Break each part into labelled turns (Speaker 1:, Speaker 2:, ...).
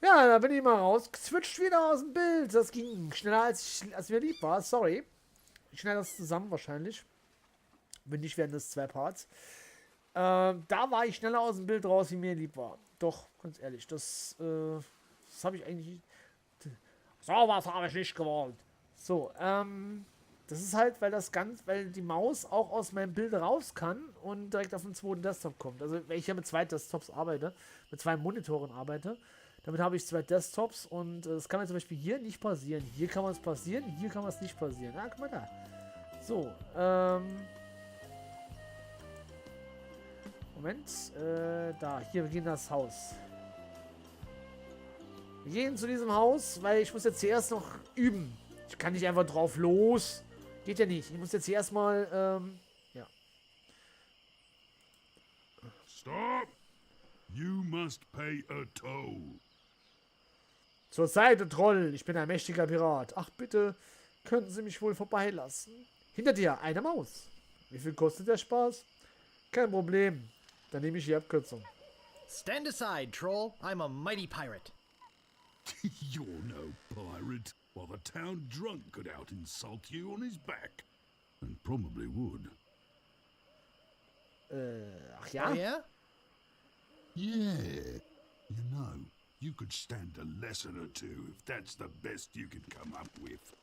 Speaker 1: Ja, da bin ich mal rausgeswitcht wieder aus dem Bild. Das ging schneller als mir lieb war. Sorry. Ich schneide das zusammen wahrscheinlich. Wenn nicht, wären das 2 Parts. Da war ich schneller aus dem Bild raus, wie mir lieb war. Doch, ganz ehrlich, das habe ich eigentlich. So was habe ich nicht gewollt. So, das ist halt, weil die Maus auch aus meinem Bild raus kann und direkt auf den zweiten Desktop kommt. Also, wenn ich ja mit 2 Desktops arbeite, mit 2 Monitoren arbeite, damit habe ich 2 Desktops und das kann mir zum Beispiel hier nicht passieren. Hier kann es passieren, hier kann es nicht passieren. Ah, guck mal da. So, Moment, da, hier, wir gehen in das Haus. Wir gehen zu diesem Haus, weil ich muss jetzt hier erst noch üben. Ich kann nicht einfach drauf los. Geht ja nicht. Ich muss jetzt hier erstmal, ja.
Speaker 2: Stop! You must pay a toll.
Speaker 1: Zur Seite, Troll. Ich bin ein mächtiger Pirat. Ach, bitte, könnten Sie mich wohl vorbeilassen? Hinter dir, eine Maus. Wie viel kostet der Spaß? Kein Problem. Dann nehme ich die Abkürzung.
Speaker 3: Stand aside, troll. I'm a mighty pirate.
Speaker 2: You're no pirate. While the town drunk could out insult you on his back. And probably would.
Speaker 1: Ach ja?
Speaker 3: Oh, yeah?
Speaker 2: Yeah. You know, you could stand a lesson or two if that's the best you can come up with.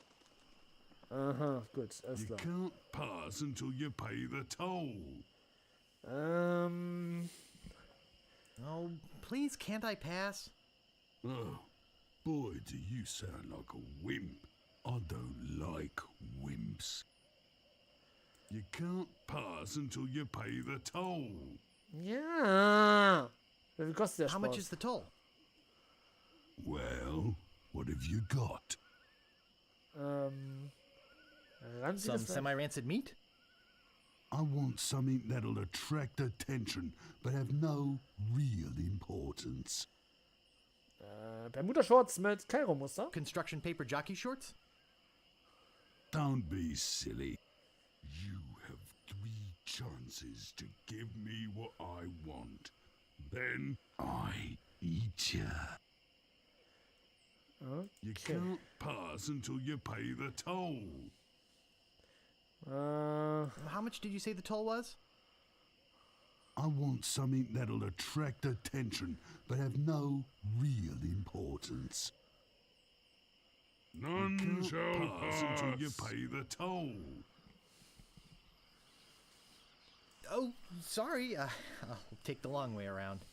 Speaker 1: Aha, gut, alles
Speaker 2: You
Speaker 1: klar.
Speaker 2: can't pass until you pay the toll.
Speaker 3: Oh, please, can't I pass?
Speaker 2: Oh, boy, do you sound like a wimp. I don't like wimps. You can't pass until you pay the toll.
Speaker 1: Ja. Wie viel kostet der
Speaker 3: How
Speaker 1: Spaß?
Speaker 3: much is the toll?
Speaker 2: Well, what have you got?
Speaker 1: Ranziges
Speaker 3: Some
Speaker 1: Fleisch.
Speaker 3: semi-rancid meat?
Speaker 2: I want something that'll attract attention, but have no real importance.
Speaker 1: Bermuda-Shorts mit Kairo-Muster.
Speaker 3: Construction paper jockey shorts?
Speaker 2: Don't be silly. You have 3 chances to give me what I want. Then I eat ya. You
Speaker 1: Okay.
Speaker 2: can't pass until you pay the toll.
Speaker 3: How much did you say the toll was?
Speaker 2: I want something that'll attract attention, but have no real importance. None shall pass until you pay the toll.
Speaker 3: Oh, sorry. I'll take the long way around.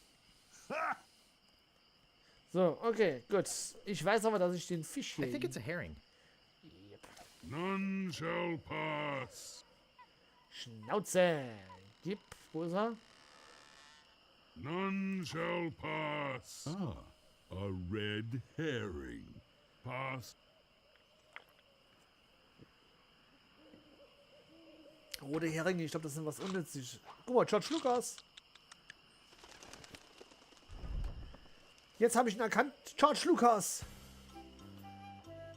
Speaker 1: So, okay, gut. Ich weiß aber, dass ich den Fisch hier...
Speaker 3: I think it's a herring.
Speaker 1: Yep.
Speaker 2: None shall pass.
Speaker 1: Schnauze. Gib, wo ist er?
Speaker 2: None shall pass. Ah, a red herring. Pass.
Speaker 1: Rote Heringe, ich glaube, das sind was unnützlich. Guck mal, George Lucas. Jetzt habe ich ihn erkannt. George Lucas.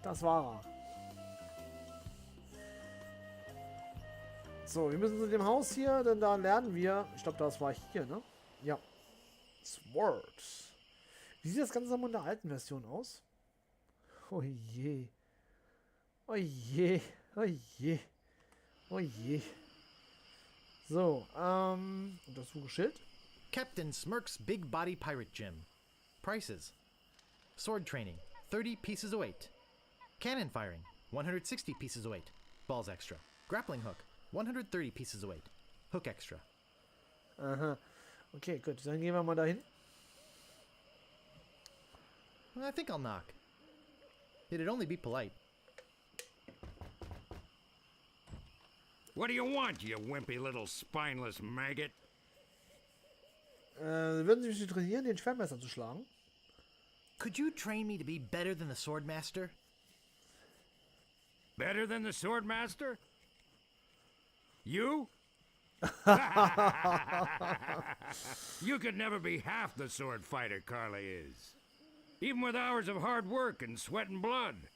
Speaker 1: Das war er. So, wir müssen zu dem Haus hier, denn da lernen wir. Ich glaube, das war hier, ne? Ja. Sword. Wie sieht das Ganze nochmal in der alten Version aus? Oh je. Oh je. Oh je. Oh je. So, Untersuchungsschild.
Speaker 3: Captain Smirk's Big Body Pirate Gym. Prices. Sword training, 30 pieces of weight. Cannon firing, 160 pieces of weight. Balls extra. Grappling hook, 130 pieces of weight. Hook extra.
Speaker 1: Aha. Okay, gut. Dann gehen wir mal dahin.
Speaker 3: I think I'll knock. It'd only be polite.
Speaker 4: What do you want, you wimpy little spineless maggot?
Speaker 1: Würden Sie mich trainieren, den Schwertmesser zu schlagen?
Speaker 3: Could you train me to be better than the Swordmaster?
Speaker 4: Better than the Swordmaster? You? You could never be half the sword fighter Carly is. Even with hours of hard work and sweat and blood.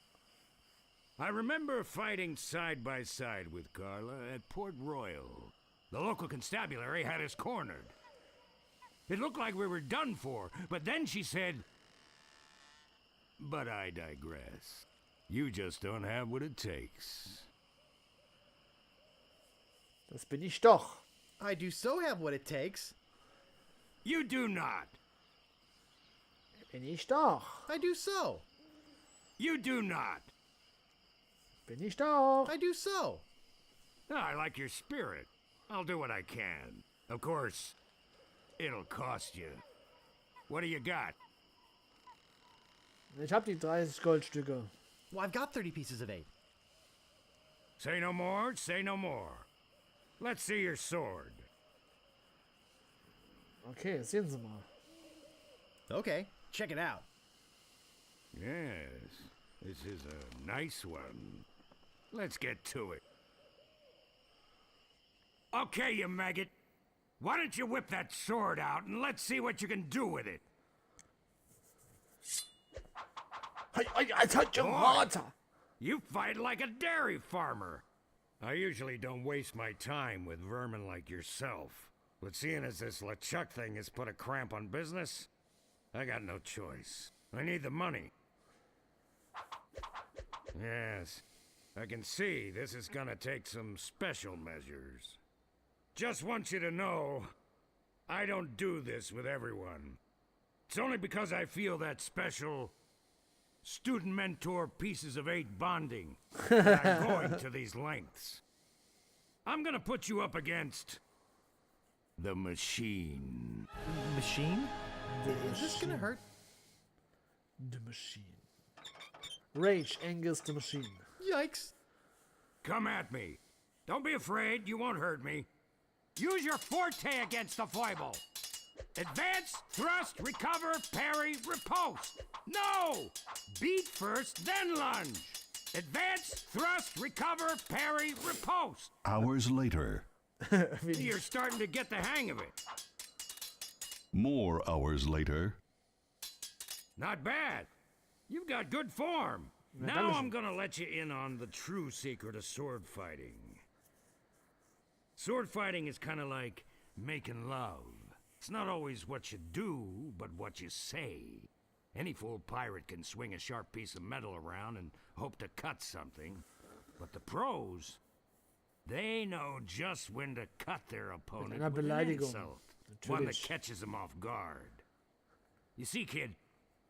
Speaker 4: I remember fighting side by side with Carla at Port Royal. The local constabulary had us cornered. It looked like we were done for, but then she said, But I digress. You just don't have what it takes.
Speaker 1: Das bin ich doch.
Speaker 3: I do so have what it takes.
Speaker 4: You do not.
Speaker 1: Bin ich doch.
Speaker 3: I do so.
Speaker 4: You do not.
Speaker 1: Bin ich doch.
Speaker 3: I do so.
Speaker 4: I like your spirit. I'll do what I can. Of course, it'll cost you. What do you got?
Speaker 1: Ich hab die 30 Goldstücke.
Speaker 3: Well, I've got 30 pieces of 8.
Speaker 4: Say no more, say no more. Let's see your sword.
Speaker 1: Okay, sehen Sie mal.
Speaker 3: Okay, check it out.
Speaker 4: Yes, this is a nice one. Let's get to it. Okay, you maggot. Why don't you whip that sword out and let's see what you can do with it. You fight like a dairy farmer. I usually don't waste my time with vermin like yourself. But seeing as this LeChuck thing has put a cramp on business, I got no choice. I need the money. Yes, I can see this is gonna take some special measures. Just want you to know, I don't do this with everyone. It's only because I feel that special student mentor pieces of 8 bonding that I'm going to these lengths. I'm gonna put you up against the machine.
Speaker 3: Machine? Is this gonna hurt?
Speaker 1: The machine. Rage angers the machine.
Speaker 3: Yikes.
Speaker 4: Come at me. Don't be afraid, you won't hurt me. Use your forte against the foible. Advance, thrust, recover, parry, riposte. No! Beat first, then lunge. Advance, thrust, recover, parry, riposte.
Speaker 2: Hours later.
Speaker 4: You're starting to get the hang of it.
Speaker 2: More hours later.
Speaker 4: Not bad. You've got good form. Now I'm gonna let you in on the true secret of sword fighting. Sword fighting is kind of like making love. It's not always what you do, but what you say. Any fool pirate can swing a sharp piece of metal around and hope to cut something. But the pros, they know just when to cut their opponent
Speaker 1: einer
Speaker 4: with an
Speaker 1: Beleidigung.
Speaker 4: insult. One that
Speaker 1: Natürlich.
Speaker 4: catches them off guard. You see, kid,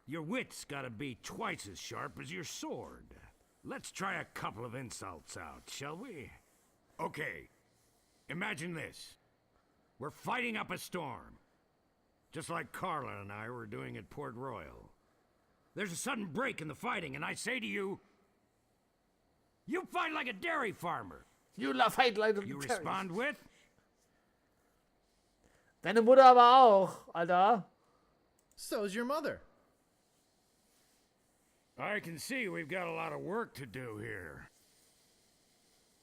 Speaker 4: your wit's gotta be twice as sharp as your sword. Let's try a couple of insults out, shall we? Okay, imagine this. We're fighting up a storm. Just like Carla and I were doing at Port Royal. There's a sudden break in the fighting, and I say to you, you fight like a dairy farmer.
Speaker 1: You fight like a
Speaker 4: You respond with,
Speaker 1: Deine Mutter aber auch, Alter.
Speaker 3: So's your mother.
Speaker 4: I can see we've got a lot of work to do here.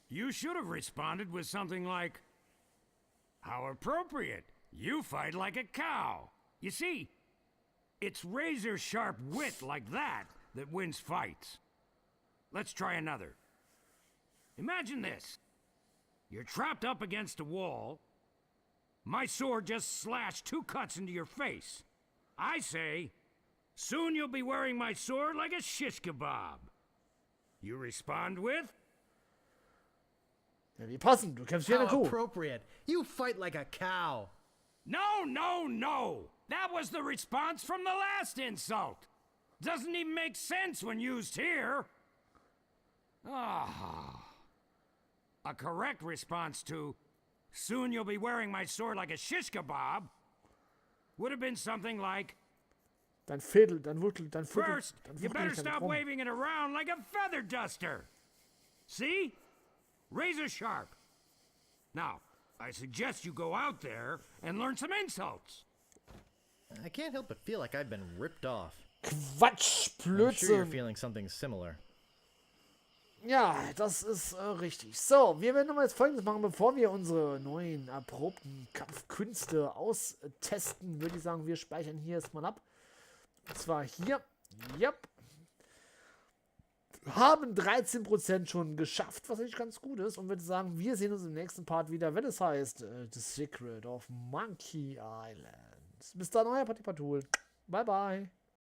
Speaker 4: You should have responded with something like, how appropriate. You fight like a cow. You see, it's razor-sharp wit like that that wins fights. Let's try another. Imagine this. You're trapped up against a wall. My sword just slashed 2 cuts into your face. I say, soon you'll be wearing my sword like a shish kebab. You respond with,
Speaker 1: Ja, wie passend. Du kämpfst wie eine
Speaker 3: How
Speaker 1: Kuh.
Speaker 3: appropriate. You fight like a cow.
Speaker 4: no, no, no! That was the response from the last insult! Doesn't even make sense when used here! Ah. A correct response to, soon you'll be wearing my sword like a shish kebab, would have been something like,
Speaker 1: Dann Fädel, dann Wuchtel, dann Fuchtel.
Speaker 4: first, you better stop waving it around like a feather duster! See? Razor sharp. Now, I suggest you go out there and learn some insults.
Speaker 3: I can't help but feel like I've been ripped off.
Speaker 1: Quatsch,
Speaker 3: I'm sure you're
Speaker 1: Blödsinn.
Speaker 3: feeling something similar.
Speaker 1: Ja, das ist richtig. So, wir werden nochmal jetzt Folgendes machen, bevor wir unsere neuen erprobten Kampfkünste austesten, würde ich sagen, wir speichern hier erstmal ab. Und zwar hier. Yep. Haben 13% schon geschafft, was eigentlich ganz gut ist. Und würde sagen, wir sehen uns im nächsten Part wieder, wenn es heißt The Secret of Monkey Island. Bis dann, euer Patrickpatul. Bye, bye.